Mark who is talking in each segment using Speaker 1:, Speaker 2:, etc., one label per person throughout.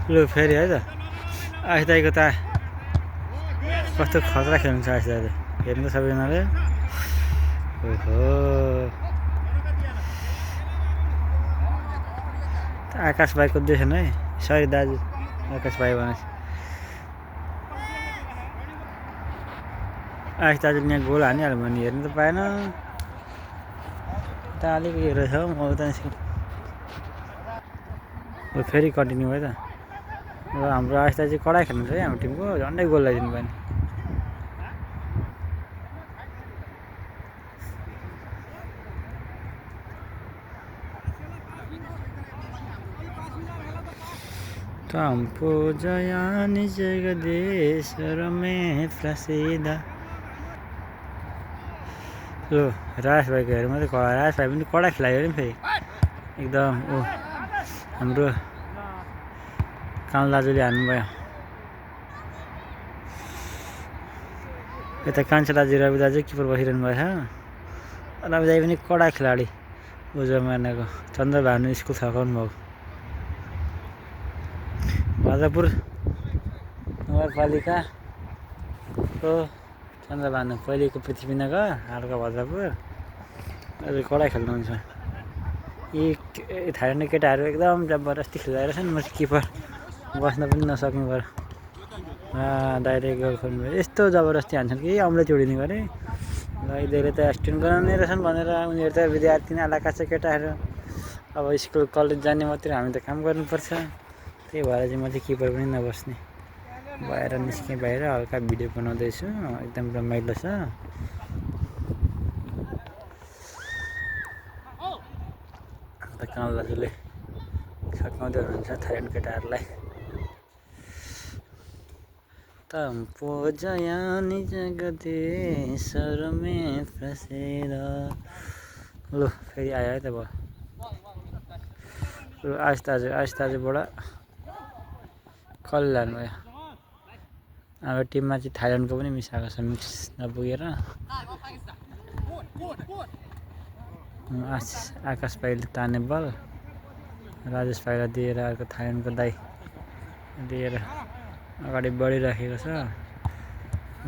Speaker 1: लु फेरि है त आइसदाईको त कस्तो खतरा खेल्नु छ आइसदाईले हेर्नु त सबैजनाले ओहो आकाश भाइ कुद्दैछन् है सरी दाजु आकाश भाइ भने आकाश दाजुले यहाँ गोल हानिहाल्यो भने हेर्नु त पाएन उता अलिकति रहेछ म उता निस्किनु फेरि कन्टिन्यू है त र हाम्रो आकाश दाजु कडा खेल्नु छ है हाम्रो टिमको झन्डै गोल लगाइदिनु भयो नि Campo Jayani Jagadeshwara में प्रसिद्ध लो राज भाइको हेरौँ मात्रै राज भाइ पनि कडा खेलायो नि फेरि एकदम ओ हाम्रो काल दाजुले हान्नुभयो यता कान्छा दाजु रवि दाजु किपर बसिरहनु भएको छ रवि दाजु पनि कडा खेलाडी उजो मार्नेको चन्द्र भानु स्कुल थकाउनु भएको भद्रपुर नगरपालिकाको चन्द्रभानु पहिलेको पृथ्वीनगर हालको भद्रपुर अहिले कडा खेल्नुहुन्छ यी थाइल्यान्डको केटाहरू एकदम जबरजस्ती खेलाइरहेछन् म किपर बस्न पनि नसक्नु पऱ्यो डाइरेक्ट गोल खोल्नु यस्तो जबरजस्ती हान्छन् कि औँले जोडिने गरे ल यिनीहरूले त एसिस्टेन्ट गराउने रहेछन् भनेर उनीहरू त विद्यार्थी नालाका छ केटाहरू अब स्कुल कलेज जाने मात्रै हामी त काम गर्नुपर्छ त्यही भएर चाहिँ म चाहिँ किपर पनि नबस्ने बाहिर निस्केँ बाहिर हल्का भिडियो बनाउँदैछु एकदम रमाइलो छ अन्त काल दाजुले सघाउँदै हुनुहुन्छ थाइल्यान्ड केटाहरूलाई तम्पो जयानी जगदेश्वर में प्रसिद्ध लु फेरि आयो है त भयो लु आश दाजुबाट कल्याण भयो अब टिममा चाहिँ थाइल्यान्डको पनि मिसाएको छ मिक्स नपुगेर आकाश भाइले ताने बल राजेश भाइलाई दिएर अर्को थाइल्यान्डको दाइ दिएर अगाडि बढिराखेको छ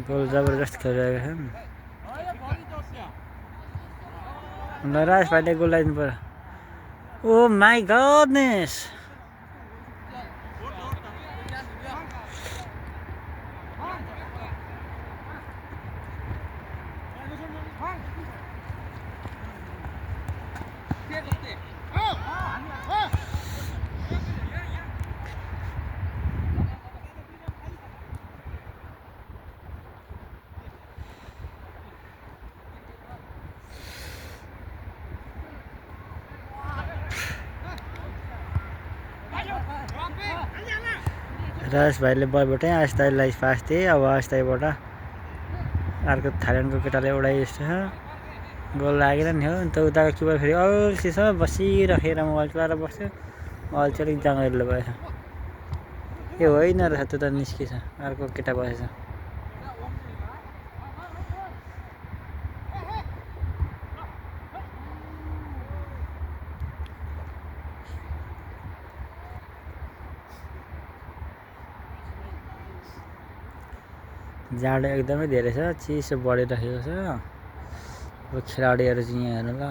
Speaker 1: गोल जबरजस्त खेलिरहेको छ ल राजेश भाइले गोल लगाइदिनु पर्यो ओ माई गडनेस राजेश भाइले बलबाटै आश दाइलाई पास दिए अब आश दाइबाट अर्को थाइल्यान्डको केटाले उडाइ जस्तो छ गोल लागेन नि हो अन्त उताको किपर फेरि अल्छी छ बसिराखेर मोबाइल चलाएर बस्यो मोबाइल चाहिँ अलिक जाँगरिलो भएछ ए होइन रहेछ त्यो त निस्केछ अर्को केटा बसेछ जाडो एकदमै धेरै छ चिसो बढिरहेको छ अब खेलाडीहरू चाहिँ यहाँ हेर्नु ल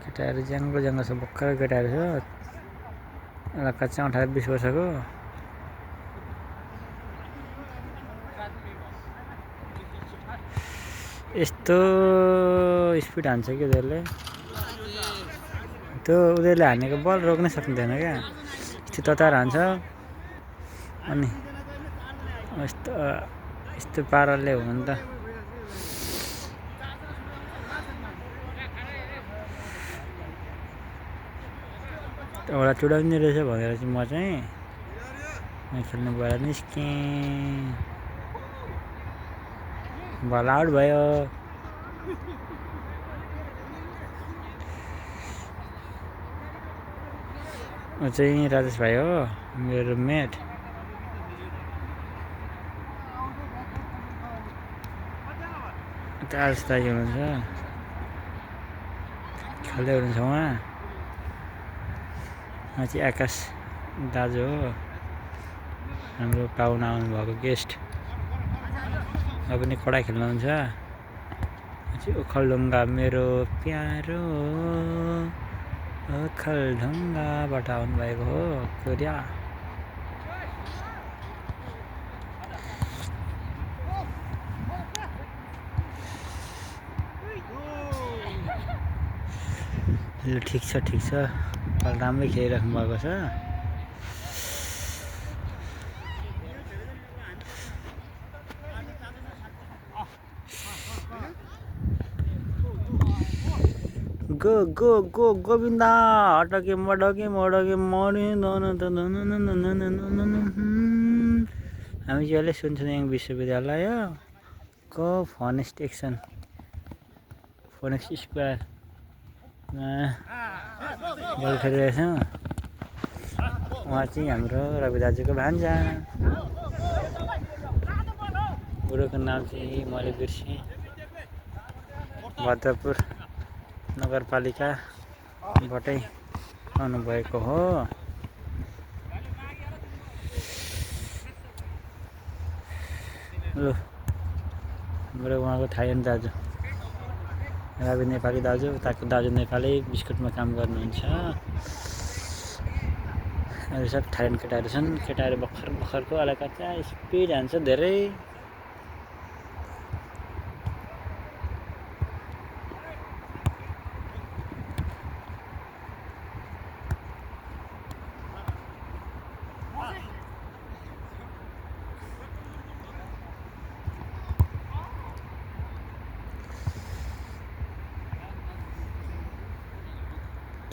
Speaker 1: केटाहरू ज्याङ्गो ज्याङ्गो छ भर्खर केटाहरू छ हल्का चाहिँ 18-20 वर्षको यस्तो स्पिड हान्छ कि उनीहरूले त्यो उनीहरूले हानेको बल रोक्नै सकिँदैन क्या यस्तो ततार हान्छ अनि यस्तो पाराले हो भने त एउटा चुडाउने रहेछ भनेर चाहिँ म चाहिँ खेल्नु भएर निस्केँ बल आउट भयो ऊ चाहिँ राजेश भाइ हो मेरो मेट आश दाइ हुनुहुन्छ खेल्दै हुनुहुन्छ उहाँ चाहिँ आकाश दाजु हो हाम्रो पाहुना आउनुभएको गेस्ट। अब पनि कडा खेल्नुहुन्छ। ओखलढुङ्गा मेरो प्यारो ओखलढुङ्गाबाट आउनुभएको हो कोरिया। ल ठिक छ राम्रै खेलिराख्नु भएको छ। गो गो गो गोविन्दा अटके मडके मडके मरे हामी चाहिँ अहिले सुनसरी विश्वविद्यालयको फनेस्ट एक्सन फनेस्ट स्क्वायरमा बल खेलिरहेछौँ। उहाँ चाहिँ हाम्रो रवि दाजुको भान्जा। बुढोको नाम चाहिँ मैले बिर्सेँ। भद्रपुर नगरपालिकाबाटै आउनुभएको हो। ल हाम्रो उहाँको थाइल्यान्ड दाजु रवि नेपाली दाजु, उताको दाजु नेपाली बिस्कुटमा काम गर्नुहुन्छ। अरू सब थाइल्यान्ड केटाहरू छन्। केटाहरू भर्खरको अलाकच्चा स्पिड हान्छ धेरै।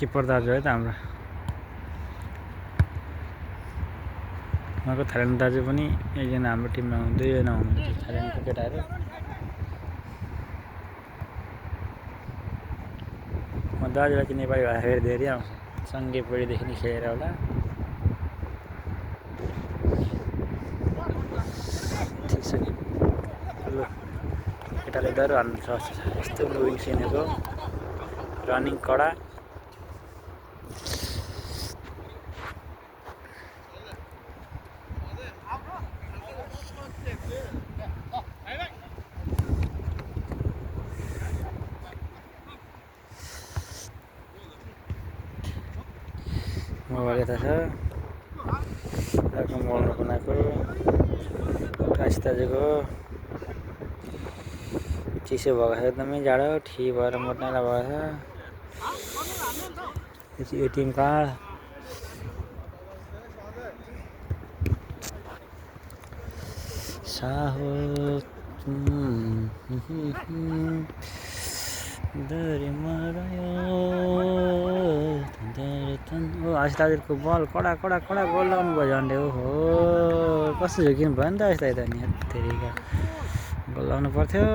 Speaker 1: किपर दाजु है त हाम्रो। उहाँको थाइल्यान्ड दाजु पनि एकजना हाम्रो टिममा दुईजना हुनुहुन्छ थाइल्यान्डको केटाहरू। म दाजुलाई चाहिँ नेपाली भाषा फेरि धेरै आउँछ। सँगै पिँढीदेखि नै खेलेर होला। ठिक छ नि। ल केटाले डर हाल्नु छ यस्तो मुभिङ सिनेको रनिङ कडा। मोबाइल यता छ अर्को मोबाइलमा बनाएको काशी दाजुको चिसो भएको छ एकदमै जाडो ठिक भएर मोट्नाला भएको छ। एटिएम कार्ड साहो आशिष दाजुको बल कडा गोल लगाउनु भयो झन्डै। ओहो कस्तो झुकिनु भयो नि त आशिष दाजु त नि गोल लगाउनु पर्थ्यो।